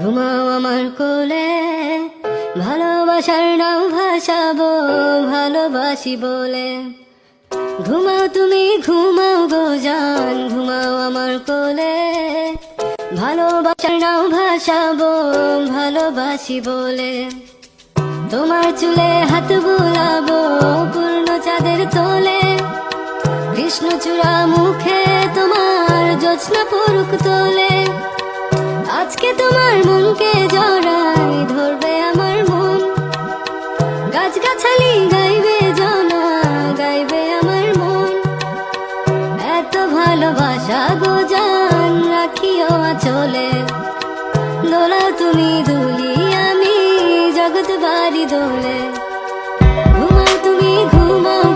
ঘুমাও আমার কোলে, ভালোবাসার নাও ভাসাবো ভালোবাসি বলে। ঘুমাও তুমি ঘুমাও গো জান, ঘুমাও আমার কোলে, ভালোবাসার নাও ভাসাবো ভালোবাসি বলে। তোমার চুলে হাত বুলাবো পূর্ণ চাঁদের তোলে, কৃষ্ণচূড়া মুখে তোমার জ্যোৎস্না পড়ুক তোলে। আজকে তোমার মনকে জড়াই ধরবে আমার মন, গাছগাছালি গাইবে জনা গাইবে আমার মন। এত ভালোবাসা গো জান রাখিও আঁচলে, দোলা তুমি দুলি আমি জগৎ বাড়ি দোলে। ঘুমাও তুমি ঘুমাও